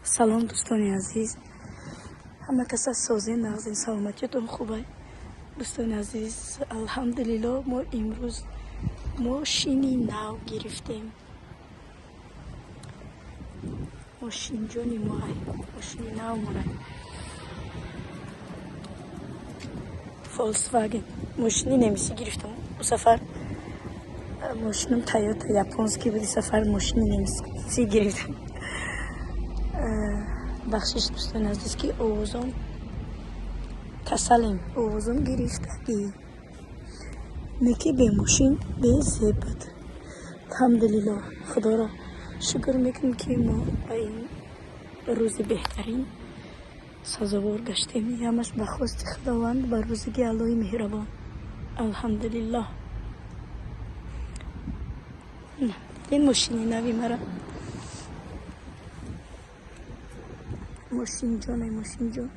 سلام دوستان عزیز، همه کس سازی نغزین سلامتیتون خوبه دوستان عزیز. الحمدلله ما امروز ماشینی نو گرفتیم. ماشین جانی ما ماشین نو مونه فولکسواген ماشینی نمیسی گرفتم. او سفر ماشینم تویوتا یاپونسکی بودی، سفر ماشینی نمیسی گرفتم. بخشش دوستان عزیز که اوزم کسلیم، اوزم گرفتگی نکی به ماشین به زیبت. الحمدلله خدا را شکر میکنم که ما به این روز بهترین سزاوار گشتیم. همش به خواست خداوند، به روزگی الهی مهربان. الحمدلله. این ماشین نوی مرا ماشین جان